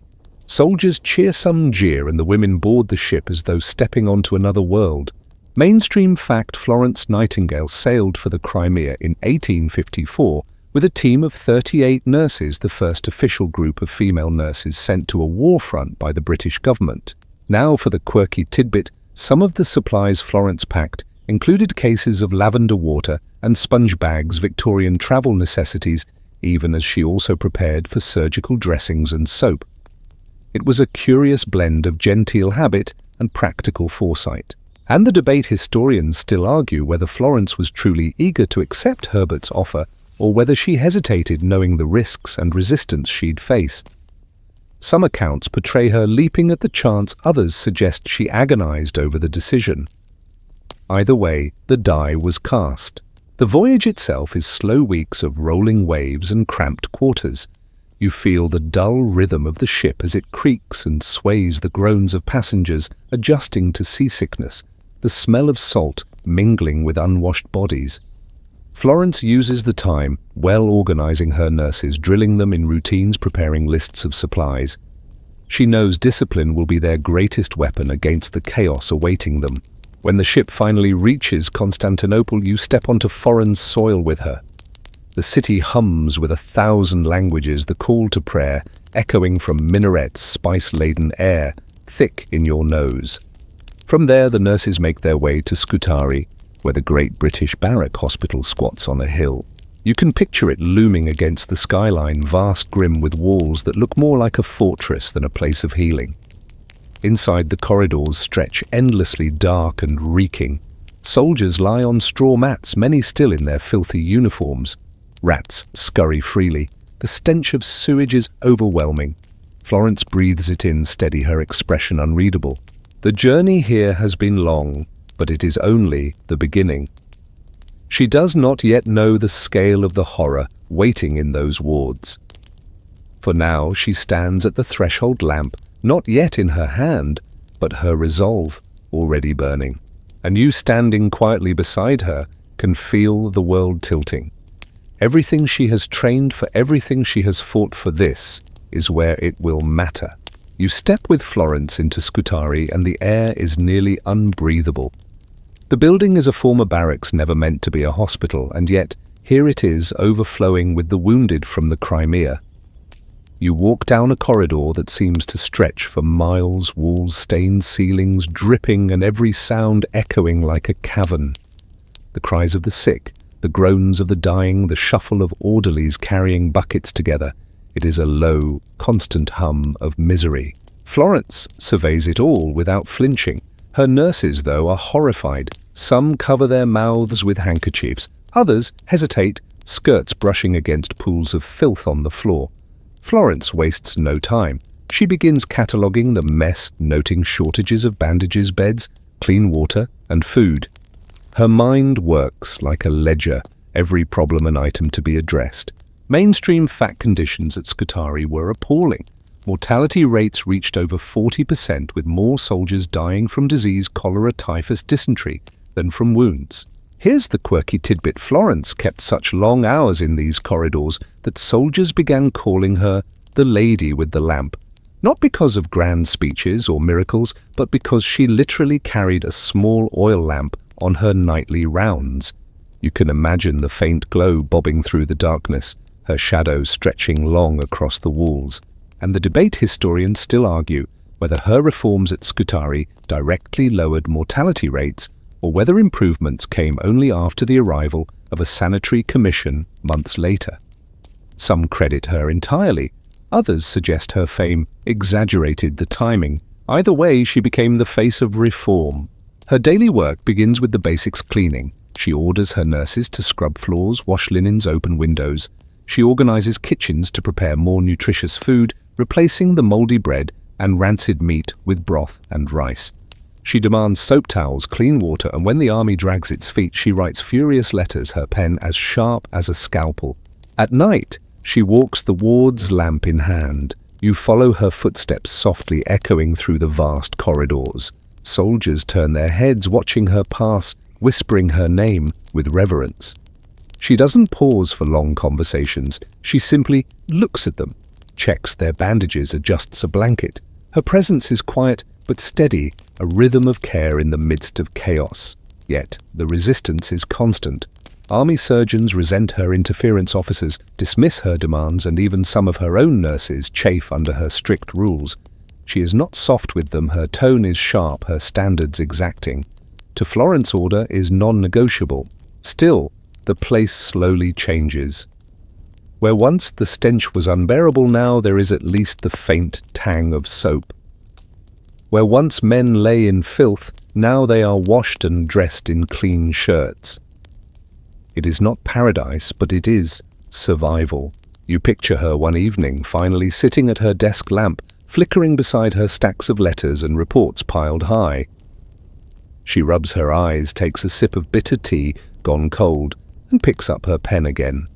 Soldiers cheer, some jeer, and the women board the ship as though stepping onto another world. Mainstream fact: Florence Nightingale sailed for the Crimea in 1854 with a team of 38 nurses, the first official group of female nurses sent to a war front by the British government. Now for the quirky tidbit: some of the supplies Florence packed included cases of lavender water and sponge bags, Victorian travel necessities, even as she also prepared for surgical dressings and soap. It was a curious blend of genteel habit and practical foresight. And the debate historians still argue whether Florence was truly eager to accept Herbert's offer, or whether she hesitated, knowing the risks and resistance she'd face. Some accounts portray her leaping at the chance, others suggest she agonized over the decision. Either way, the die was cast. The voyage itself is slow weeks of rolling waves and cramped quarters. You feel the dull rhythm of the ship as it creaks and sways, the groans of passengers adjusting to seasickness, the smell of salt mingling with unwashed bodies. Florence uses the time, well organizing her nurses, drilling them in routines, preparing lists of supplies. She knows discipline will be their greatest weapon against the chaos awaiting them. When the ship finally reaches Constantinople, you step onto foreign soil with her. The city hums with 1,000 languages, the call to prayer echoing from minarets, spice-laden air thick in your nose. From there, the nurses make their way to Scutari, where the great British barrack hospital squats on a hill. You can picture it looming against the skyline, vast, grim, with walls that look more like a fortress than a place of healing. Inside, the corridors stretch endlessly, dark and reeking. Soldiers lie on straw mats, many still in their filthy uniforms. Rats scurry freely. The stench of sewage is overwhelming. Florence breathes it in, steady, her expression unreadable. The journey here has been long, but it is only the beginning. She does not yet know the scale of the horror waiting in those wards. For now, she stands at the threshold lamp, not yet in her hand, but her resolve already burning. And you standing quietly beside her can feel the world tilting. Everything she has trained for, everything she has fought for, this is where it will matter. You step with Florence into Scutari and the air is nearly unbreathable. The building is a former barracks never meant to be a hospital, and yet here it is, overflowing with the wounded from the Crimea. You walk down a corridor that seems to stretch for miles, walls stained, ceilings dripping, and every sound echoing like a cavern. The cries of the sick, the groans of the dying, the shuffle of orderlies carrying buckets together. It is a low, constant hum of misery. Florence surveys it all without flinching. Her nurses, though, are horrified. Some cover their mouths with handkerchiefs. Others hesitate, skirts brushing against pools of filth on the floor. Florence wastes no time. She begins cataloguing the mess, noting shortages of bandages, beds, clean water, and food. Her mind works like a ledger, every problem an item to be addressed. Mainstream fact conditions at Scutari were appalling. Mortality rates reached over 40%, with more soldiers dying from disease, cholera, typhus, dysentery than from wounds. Here's the quirky tidbit. Florence kept such long hours in these corridors that soldiers began calling her the lady with the lamp. Not because of grand speeches or miracles, but because she literally carried a small oil lamp on her nightly rounds. You can imagine the faint glow bobbing through the darkness, her shadow stretching long across the walls. And the debate historians still argue whether her reforms at Scutari directly lowered mortality rates or whether improvements came only after the arrival of a sanitary commission months later. Some credit her entirely. Others suggest her fame exaggerated the timing. Either way, she became the face of reform. Her daily work begins with the basics: cleaning. She orders her nurses to scrub floors, wash linens, open windows. She organizes kitchens to prepare more nutritious food, replacing the moldy bread and rancid meat with broth and rice. She demands soap towels, clean water, and when the army drags its feet, she writes furious letters, her pen as sharp as a scalpel. At night, she walks the wards, lamp in hand. You follow her footsteps softly echoing through the vast corridors. Soldiers turn their heads, watching her pass, whispering her name with reverence. She doesn't pause for long conversations. She simply looks at them, checks their bandages, adjusts a blanket. Her presence is quiet but steady, a rhythm of care in the midst of chaos. Yet the resistance is constant. Army surgeons resent her interference, officers dismiss her demands, and even some of her own nurses chafe under her strict rules. She is not soft with them, her tone is sharp, her standards exacting. To Florence, order is non-negotiable. Still, the place slowly changes. Where once the stench was unbearable, now there is at least the faint tang of soap. Where once men lay in filth, now they are washed and dressed in clean shirts. It is not paradise, but it is survival. You picture her one evening, finally sitting at her desk lamp, flickering beside her stacks of letters and reports piled high. She rubs her eyes, takes a sip of bitter tea, gone cold, and picks up her pen again.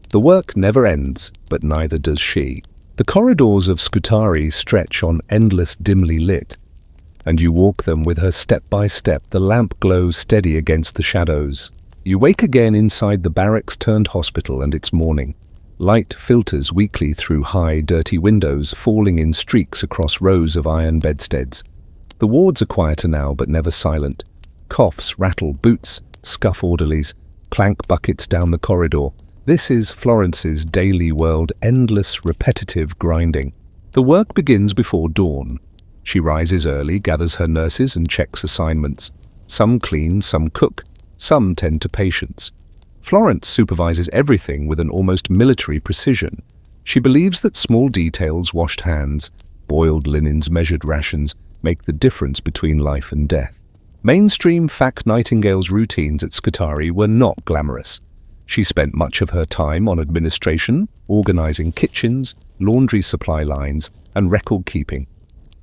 The work never ends, but neither does she. The corridors of Scutari stretch on endless, dimly lit, and you walk them with her step by step, the lamp glow steady against the shadows. You wake again inside the barracks-turned-hospital, and it's morning. Light filters weakly through high, dirty windows, falling in streaks across rows of iron bedsteads. The wards are quieter now, but never silent. Coughs rattle boots, scuff orderlies, clank buckets down the corridor. This is Florence's daily world, endless, repetitive grinding. The work begins before dawn. She rises early, gathers her nurses and checks assignments. Some clean, some cook, some tend to patients. Florence supervises everything with an almost military precision. She believes that small details, washed hands, boiled linens, measured rations, make the difference between life and death. Mainstream Nightingale's routines at Scutari were not glamorous. She spent much of her time on administration, organizing kitchens, laundry supply lines, and record-keeping.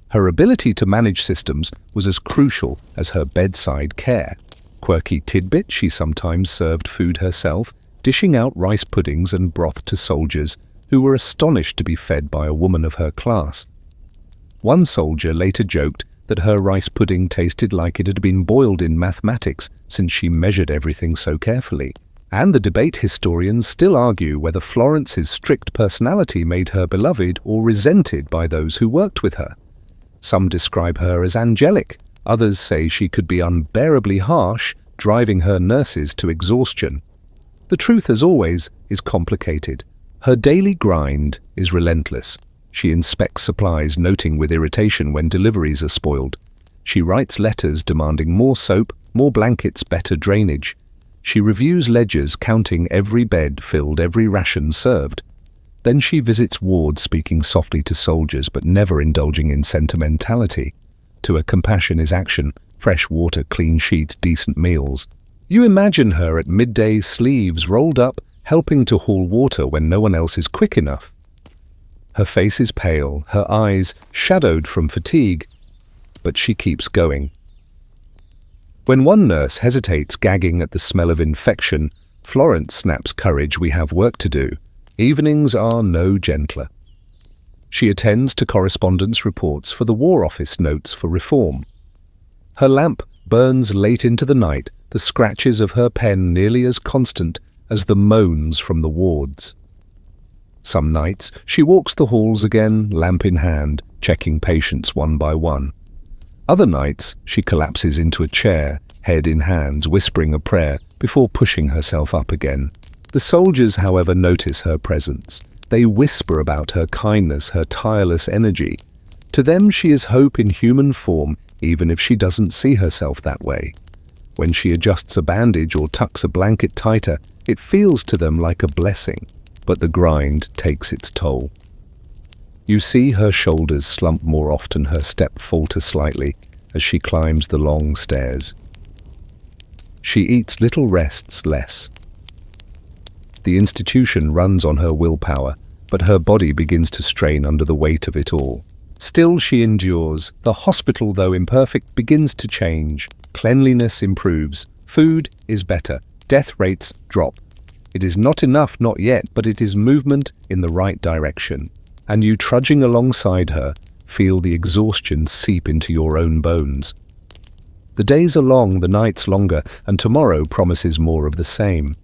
Her ability to manage systems was as crucial as her bedside care. Quirky tidbit, she sometimes served food herself, dishing out rice puddings and broth to soldiers who were astonished to be fed by a woman of her class. One soldier later joked that her rice pudding tasted like it had been boiled in mathematics since she measured everything so carefully. And the debate historians still argue whether Florence's strict personality made her beloved or resented by those who worked with her. Some describe her as angelic, others say she could be unbearably harsh, driving her nurses to exhaustion. The truth, as always, is complicated. Her daily grind is relentless. She inspects supplies, noting with irritation when deliveries are spoiled. She writes letters demanding more soap, more blankets, better drainage. She reviews ledgers, counting every bed filled, every ration served. Then she visits wards, speaking softly to soldiers but never indulging in sentimentality. To her, compassion is action, fresh water, clean sheets, decent meals. You imagine her at midday, sleeves rolled up, helping to haul water when no one else is quick enough. Her face is pale, her eyes shadowed from fatigue, but she keeps going. When one nurse hesitates, gagging at the smell of infection, Florence snaps courage. We have work to do. Evenings are no gentler. She attends to correspondence reports for the War Office, notes for reform. Her lamp burns late into the night, the scratches of her pen nearly as constant as the moans from the wards. Some nights she walks the halls again, lamp in hand, checking patients one by one. Other nights she collapses into a chair, head in hands, whispering a prayer before pushing herself up again. The soldiers, however, notice her presence. They whisper about her kindness, her tireless energy. To them she is hope in human form, even if she doesn't see herself that way. When she adjusts a bandage or tucks a blanket tighter, it feels to them like a blessing. But the grind takes its toll. You see her shoulders slump more often, her step falter slightly as she climbs the long stairs. She eats little, rests less. The institution runs on her willpower, but her body begins to strain under the weight of it all. Still she endures. The hospital, though imperfect, begins to change. Cleanliness improves. Food is better. Death rates drop. It is not enough, not yet, but it is movement in the right direction. And you, trudging alongside her, feel the exhaustion seep into your own bones. The days are long, the nights longer, and tomorrow promises more of the same.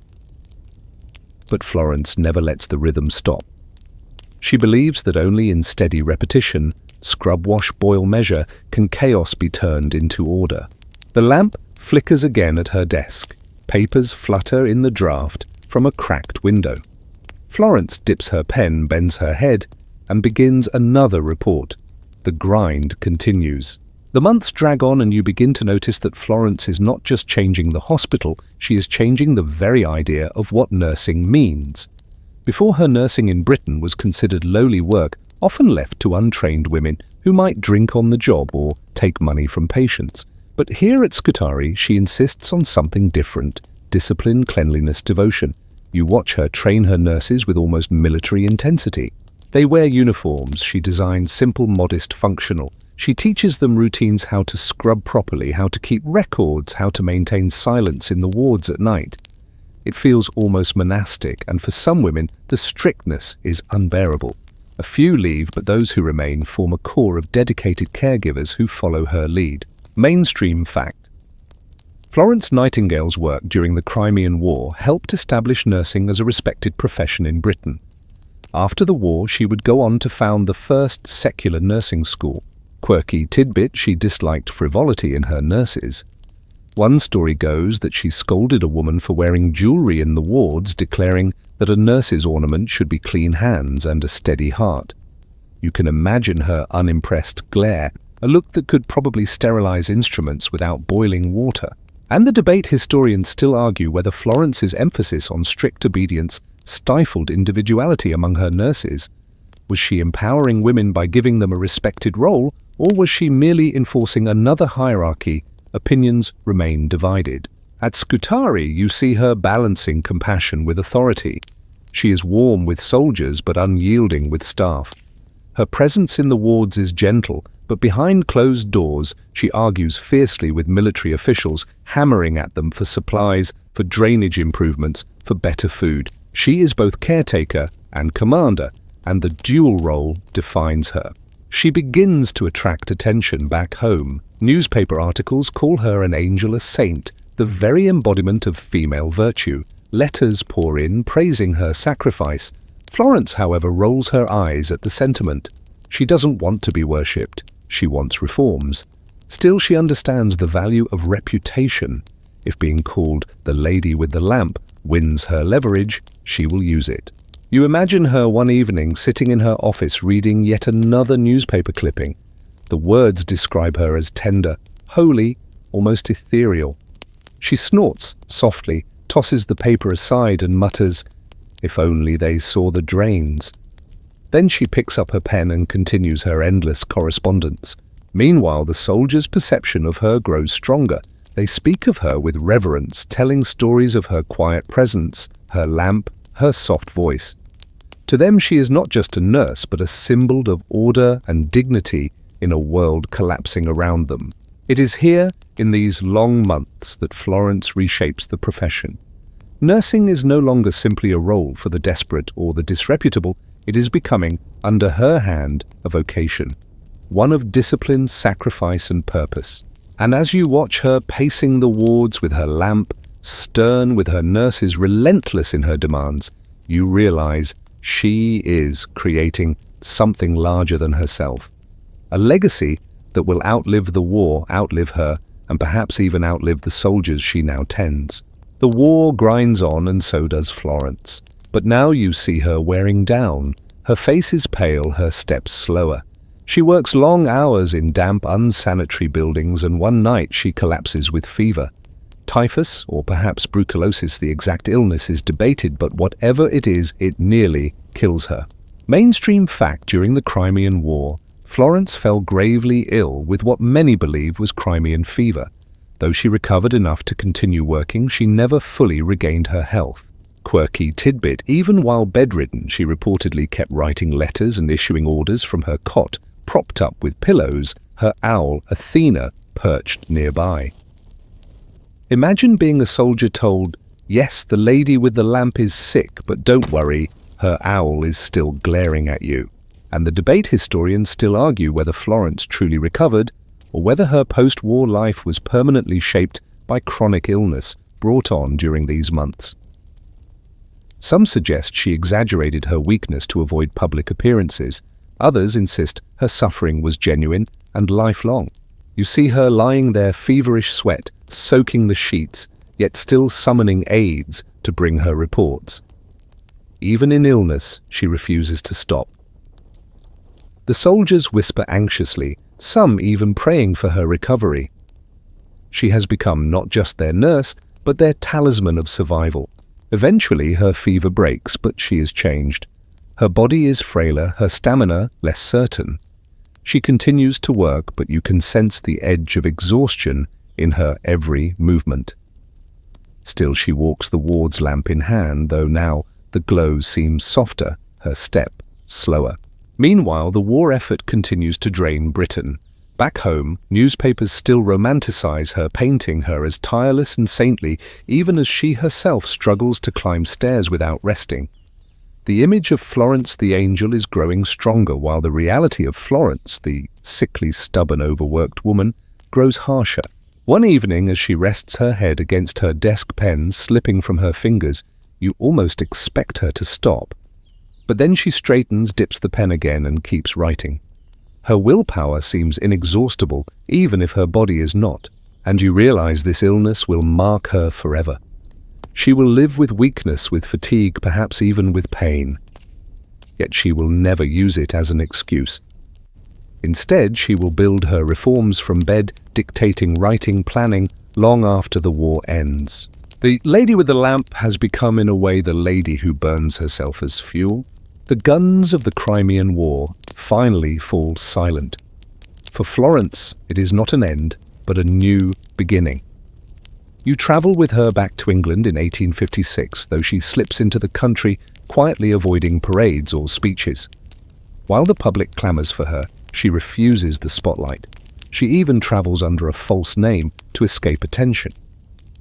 But Florence never lets the rhythm stop. She believes that only in steady repetition, scrub, wash, boil, measure, can chaos be turned into order. The lamp flickers again at her desk. Papers flutter in the draft from a cracked window. Florence dips her pen, bends her head, and begins another report. The grind continues. The months drag on and you begin to notice that Florence is not just changing the hospital, she is changing the very idea of what nursing means. Before her, nursing in Britain was considered lowly work, often left to untrained women who might drink on the job or take money from patients. But here at Scutari, she insists on something different: discipline, cleanliness, devotion. You watch her train her nurses with almost military intensity. They wear uniforms. She designs simple, modest, functional. She teaches them routines: how to scrub properly, how to keep records, how to maintain silence in the wards at night. It feels almost monastic, and for some women, the strictness is unbearable. A few leave, but those who remain form a core of dedicated caregivers who follow her lead. Mainstream fact. Florence Nightingale's work during the Crimean War helped establish nursing as a respected profession in Britain. After the war, she would go on to found the first secular nursing school. Quirky tidbit, she disliked frivolity in her nurses. One story goes that she scolded a woman for wearing jewelry in the wards, declaring that a nurse's ornament should be clean hands and a steady heart. You can imagine her unimpressed glare, a look that could probably sterilize instruments without boiling water. And the debate historians still argue whether Florence's emphasis on strict obedience stifled individuality among her nurses. Was she empowering women by giving them a respected role, or was she merely enforcing another hierarchy? Opinions remain divided. At Scutari, you see her balancing compassion with authority. She is warm with soldiers but unyielding with staff. Her presence in the wards is gentle, but behind closed doors, she argues fiercely with military officials, hammering at them for supplies, for drainage improvements, for better food. She is both caretaker and commander, and the dual role defines her. She begins to attract attention back home. Newspaper articles call her an angel, a saint, the very embodiment of female virtue. Letters pour in praising her sacrifice. Florence, however, rolls her eyes at the sentiment. She doesn't want to be worshipped. She wants reforms. Still, she understands the value of reputation. If being called the lady with the lamp wins her leverage, she will use it. You imagine her one evening sitting in her office reading yet another newspaper clipping. The words describe her as tender, holy, almost ethereal. She snorts softly, tosses the paper aside and mutters, "If only they saw the drains." Then she picks up her pen and continues her endless correspondence. Meanwhile, the soldiers' perception of her grows stronger. They speak of her with reverence, telling stories of her quiet presence, her lamp, her soft voice. To them, she is not just a nurse, but a symbol of order and dignity in a world collapsing around them. It is here, in these long months, that Florence reshapes the profession. Nursing is no longer simply a role for the desperate or the disreputable. It is becoming, under her hand, a vocation, one of discipline, sacrifice, and purpose. And as you watch her pacing the wards with her lamp, stern with her nurses, relentless in her demands, you realize she is creating something larger than herself. A legacy that will outlive the war, outlive her, and perhaps even outlive the soldiers she now tends. The war grinds on, and so does Florence. But now you see her wearing down. Her face is pale, her steps slower. She works long hours in damp, unsanitary buildings, and one night she collapses with fever. Typhus, or perhaps brucellosis, the exact illness is debated, but whatever it is, it nearly kills her. Mainstream fact: during the Crimean War, Florence fell gravely ill with what many believe was Crimean fever. Though she recovered enough to continue working, she never fully regained her health. Quirky tidbit: even while bedridden, she reportedly kept writing letters and issuing orders from her cot, propped up with pillows, her owl, Athena, perched nearby. Imagine being a soldier told, "Yes, the lady with the lamp is sick, but don't worry, her owl is still glaring at you." And the debate historians still argue whether Florence truly recovered, or whether her post-war life was permanently shaped by chronic illness brought on during these months. Some suggest she exaggerated her weakness to avoid public appearances. Others insist her suffering was genuine and lifelong. You see her lying there, feverish sweat, soaking the sheets, yet still summoning aides to bring her reports. Even in illness, she refuses to stop. The soldiers whisper anxiously, some even praying for her recovery. She has become not just their nurse, but their talisman of survival. Eventually, her fever breaks, but she is changed. Her body is frailer, her stamina less certain. She continues to work, but you can sense the edge of exhaustion in her every movement. Still, she walks the ward's lamp in hand, though now the glow seems softer, her step slower. Meanwhile, the war effort continues to drain Britain. Back home, newspapers still romanticize her, painting her as tireless and saintly, even as she herself struggles to climb stairs without resting. The image of Florence the angel is growing stronger, while the reality of Florence, the sickly, stubborn, overworked woman, grows harsher. One evening, as she rests her head against her desk pen slipping from her fingers, you almost expect her to stop. But then she straightens, dips the pen again, and keeps writing. Her willpower seems inexhaustible, even if her body is not, and you realize this illness will mark her forever. She will live with weakness, with fatigue, perhaps even with pain. Yet she will never use it as an excuse. Instead, she will build her reforms from bed, dictating, writing, planning, long after the war ends. The lady with the lamp has become, in a way, the lady who burns herself as fuel. The guns of the Crimean War finally fall silent. For Florence, it is not an end, but a new beginning. You travel with her back to England in 1856, though she slips into the country, quietly avoiding parades or speeches. While the public clamours for her, she refuses the spotlight. She even travels under a false name to escape attention.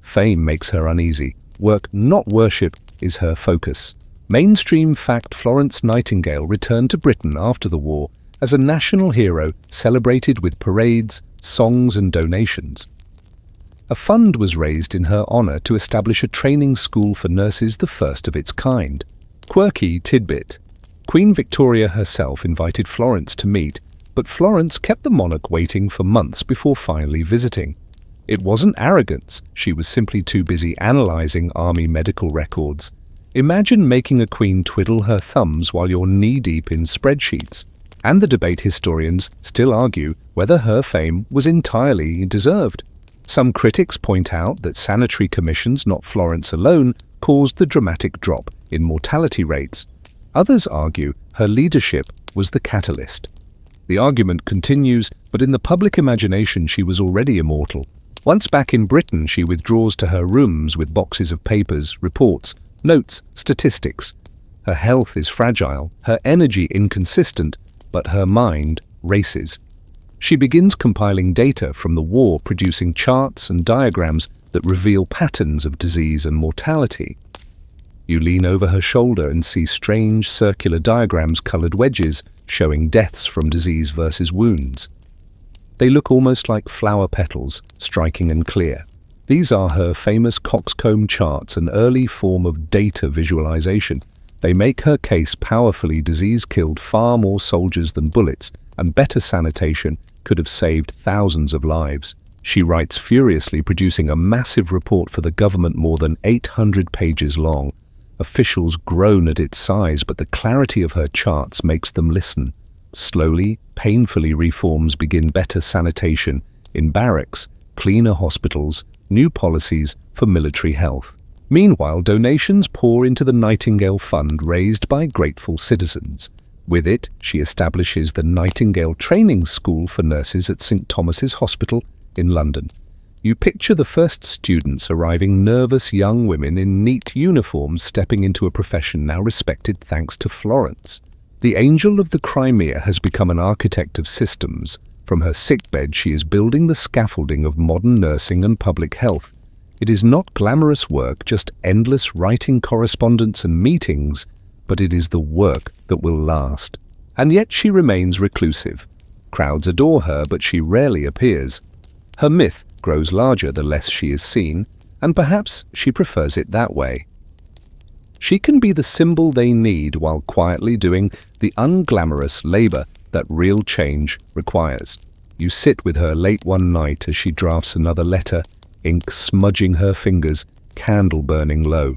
Fame makes her uneasy. Work, not worship, is her focus. Mainstream fact: Florence Nightingale returned to Britain after the war as a national hero, celebrated with parades, songs and donations. A fund was raised in her honour to establish a training school for nurses, the first of its kind. Quirky tidbit: Queen Victoria herself invited Florence to meet, but Florence kept the monarch waiting for months before finally visiting. It wasn't arrogance, she was simply too busy analysing army medical records. Imagine making a queen twiddle her thumbs while you're knee-deep in spreadsheets. And the debate historians still argue whether her fame was entirely deserved. Some critics point out that sanitary commissions, not Florence alone, caused the dramatic drop in mortality rates. Others argue her leadership was the catalyst. The argument continues, but in the public imagination she was already immortal. Once back in Britain, she withdraws to her rooms with boxes of papers, reports, notes, statistics. Her health is fragile, her energy inconsistent, but her mind races. She begins compiling data from the war, producing charts and diagrams that reveal patterns of disease and mortality. You lean over her shoulder and see strange circular diagrams, coloured wedges, showing deaths from disease versus wounds. They look almost like flower petals, striking and clear. These are her famous coxcomb charts, an early form of data visualization. They make her case powerfully: disease killed far more soldiers than bullets, and better sanitation could have saved thousands of lives. She writes furiously, producing a massive report for the government, more than 800 pages long. Officials groan at its size, but the clarity of her charts makes them listen. Slowly, painfully, reforms begin: better sanitation in barracks, cleaner hospitals, new policies for military health. Meanwhile, donations pour into the Nightingale Fund, raised by grateful citizens. With it, she establishes the Nightingale Training School for Nurses at St. Thomas's Hospital in London. You picture the first students arriving, nervous young women in neat uniforms, stepping into a profession now respected thanks to Florence. The Angel of the Crimea has become an architect of systems. From her sickbed, she is building the scaffolding of modern nursing and public health. It is not glamorous work, just endless writing, correspondence and meetings, but it is the work that will last. And yet she remains reclusive. Crowds adore her, but she rarely appears. Her myth grows larger the less she is seen, and perhaps she prefers it that way. She can be the symbol they need while quietly doing the unglamorous labor that real change requires. You sit with her late one night as she drafts another letter, ink smudging her fingers, candle burning low.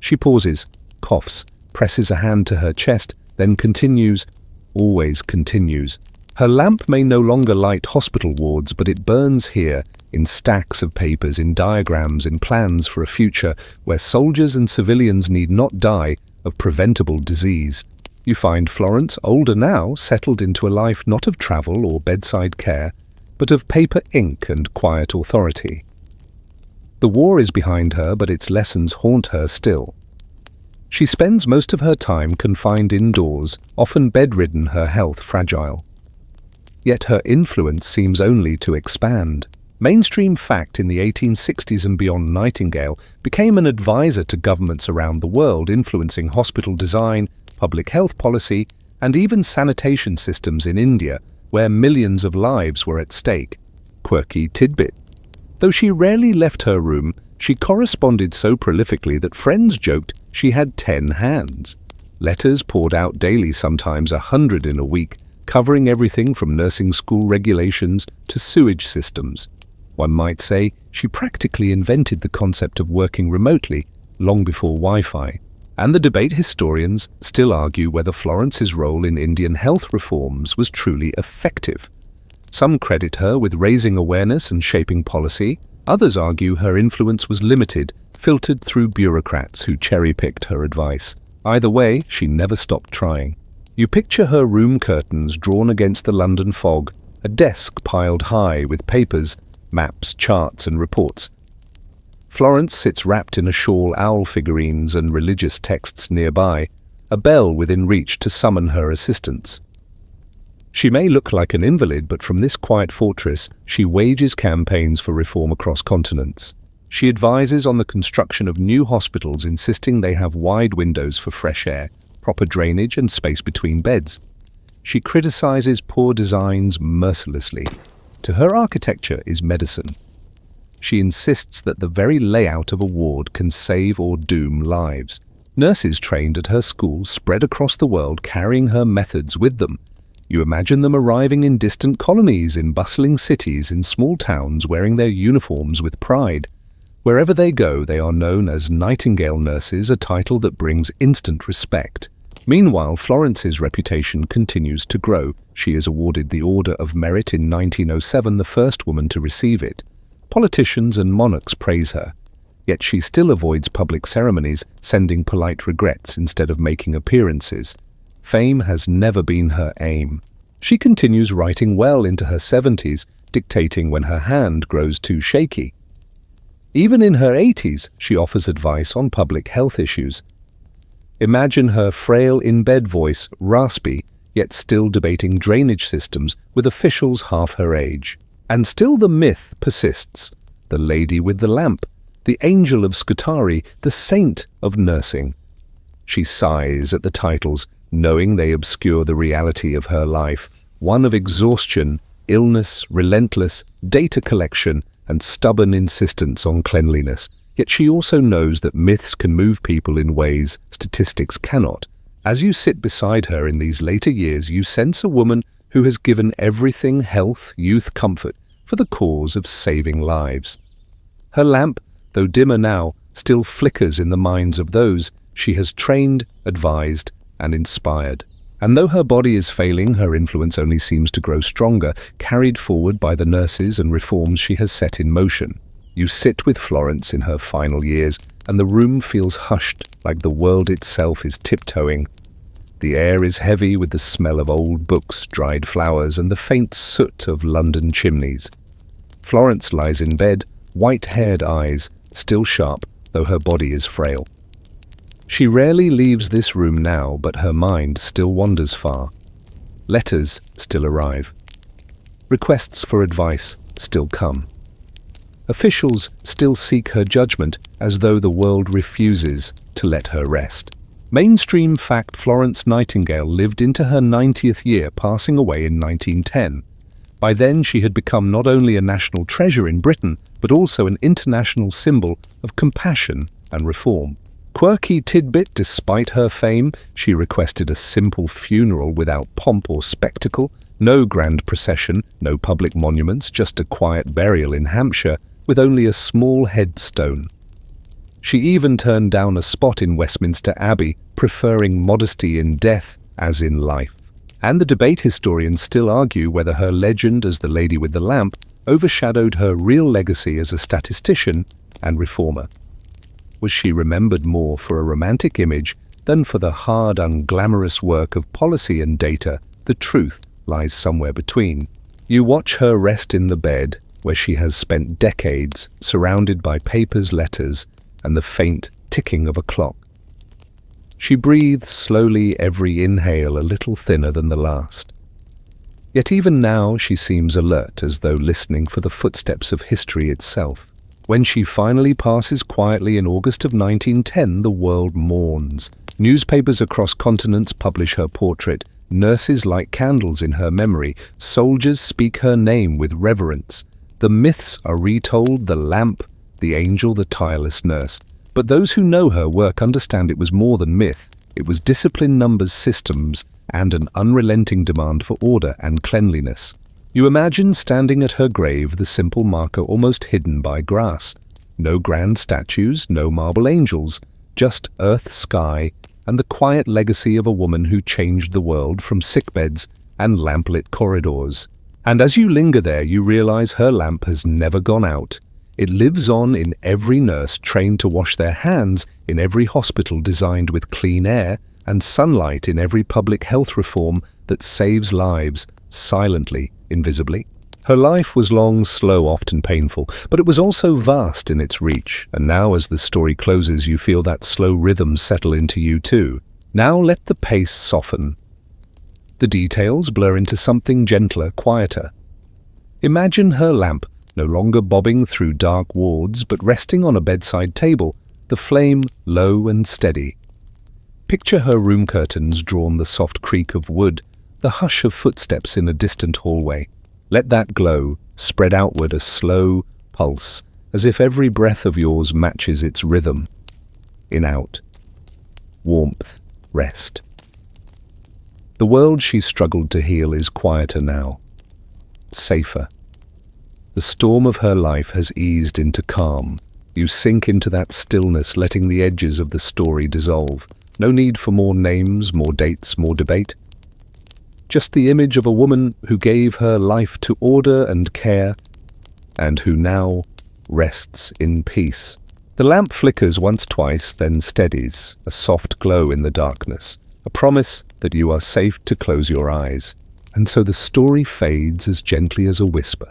She pauses, coughs, presses a hand to her chest, then continues, always continues. Her lamp may no longer light hospital wards, but it burns here, in stacks of papers, in diagrams, in plans for a future where soldiers and civilians need not die of preventable disease. You find Florence, older now, settled into a life not of travel or bedside care, but of paper, ink and quiet authority. The war is behind her, but its lessons haunt her still. She spends most of her time confined indoors, often bedridden, her health fragile. Yet her influence seems only to expand. Mainstream fact: in the 1860s and beyond, Nightingale became an advisor to governments around the world, influencing hospital design, public health policy, and even sanitation systems in India, where millions of lives were at stake. Quirky tidbit: though she rarely left her room, she corresponded so prolifically that friends joked she had 10 hands. Letters poured out daily, sometimes 100 in a week, covering everything from nursing school regulations to sewage systems. One might say she practically invented the concept of working remotely long before Wi-Fi. And the debate historians still argue whether Florence's role in Indian health reforms was truly effective. Some credit her with raising awareness and shaping policy. Others argue her influence was limited, filtered through bureaucrats who cherry-picked her advice. Either way, she never stopped trying. You picture her room curtains drawn against the London fog, a desk piled high with papers, maps, charts and reports. Florence sits wrapped in a shawl, owl figurines and religious texts nearby, a bell within reach to summon her assistants. She may look like an invalid, but from this quiet fortress, she wages campaigns for reform across continents. She advises on the construction of new hospitals, insisting they have wide windows for fresh air, proper drainage and space between beds. She criticizes poor designs mercilessly. To her, architecture is medicine. She insists that the very layout of a ward can save or doom lives. Nurses trained at her school spread across the world, carrying her methods with them. You imagine them arriving in distant colonies, in bustling cities, in small towns, wearing their uniforms with pride. Wherever they go, they are known as Nightingale nurses, a title that brings instant respect. Meanwhile, Florence's reputation continues to grow. She is awarded the Order of Merit in 1907, the first woman to receive it. Politicians and monarchs praise her. Yet she still avoids public ceremonies, sending polite regrets instead of making appearances. Fame has never been her aim. She continues writing well into her 70s, dictating when her hand grows too shaky. Even in her 80s, she offers advice on public health issues. Imagine her frail in-bed voice, raspy, yet still debating drainage systems with officials half her age. And still the myth persists. The lady with the lamp, the angel of Scutari, the saint of nursing. She sighs at the titles, knowing they obscure the reality of her life, one of exhaustion, illness, relentless data collection, and stubborn insistence on cleanliness. Yet she also knows that myths can move people in ways statistics cannot. As you sit beside her in these later years, you sense a woman who has given everything: health, youth, comfort, for the cause of saving lives. Her lamp, though dimmer now, still flickers in the minds of those she has trained, advised, and inspired. And though her body is failing, her influence only seems to grow stronger, carried forward by the nurses and reforms she has set in motion. You sit with Florence in her final years, and the room feels hushed, like the world itself is tiptoeing. The air is heavy with the smell of old books, dried flowers, and the faint soot of London chimneys. Florence lies in bed, white-haired eyes, still sharp, though her body is frail. She rarely leaves this room now, but her mind still wanders far. Letters still arrive. Requests for advice still come. Officials still seek her judgment, as though the world refuses to let her rest. Mainstream fact: Florence Nightingale lived into her 90th year, passing away in 1910. By then she had become not only a national treasure in Britain, but also an international symbol of compassion and reform. Quirky tidbit: despite her fame, she requested a simple funeral without pomp or spectacle, no grand procession, no public monuments, just a quiet burial in Hampshire with only a small headstone. She even turned down a spot in Westminster Abbey, preferring modesty in death as in life. And the debate historians still argue whether her legend as the lady with the lamp overshadowed her real legacy as a statistician and reformer. Was she remembered more for a romantic image than for the hard, unglamorous work of policy and data? The truth lies somewhere between. You watch her rest in the bed, where she has spent decades, surrounded by papers, letters, and the faint ticking of a clock. She breathes slowly, every inhale a little thinner than the last. Yet even now she seems alert, as though listening for the footsteps of history itself. When she finally passes quietly in August of 1910, the world mourns. Newspapers across continents publish her portrait. Nurses light candles in her memory. Soldiers speak her name with reverence. The myths are retold: the lamp, the angel, the tireless nurse. But those who know her work understand it was more than myth. It was discipline, numbers, systems, and an unrelenting demand for order and cleanliness. You imagine standing at her grave, the simple marker almost hidden by grass. No grand statues, no marble angels, just earth, sky, and the quiet legacy of a woman who changed the world from sickbeds and lamplit corridors. And as you linger there, you realize her lamp has never gone out. It lives on in every nurse trained to wash their hands, in every hospital designed with clean air and sunlight, in every public health reform that saves lives, silently, invisibly. Her life was long, slow, often painful, but it was also vast in its reach. And now, as the story closes, you feel that slow rhythm settle into you too. Now let the pace soften. The details blur into something gentler, quieter. Imagine her lamp, no longer bobbing through dark wards, but resting on a bedside table, the flame low and steady. Picture her room curtains drawn, the soft creak of wood, the hush of footsteps in a distant hallway. Let that glow spread outward, a slow pulse, as if every breath of yours matches its rhythm. In, out. Warmth, rest. The world she struggled to heal is quieter now. Safer. The storm of her life has eased into calm. You sink into that stillness, letting the edges of the story dissolve. No need for more names, more dates, more debate. Just the image of a woman who gave her life to order and care, and who now rests in peace. The lamp flickers once, twice, then steadies, a soft glow in the darkness, a promise that you are safe to close your eyes. And so the story fades as gently as a whisper.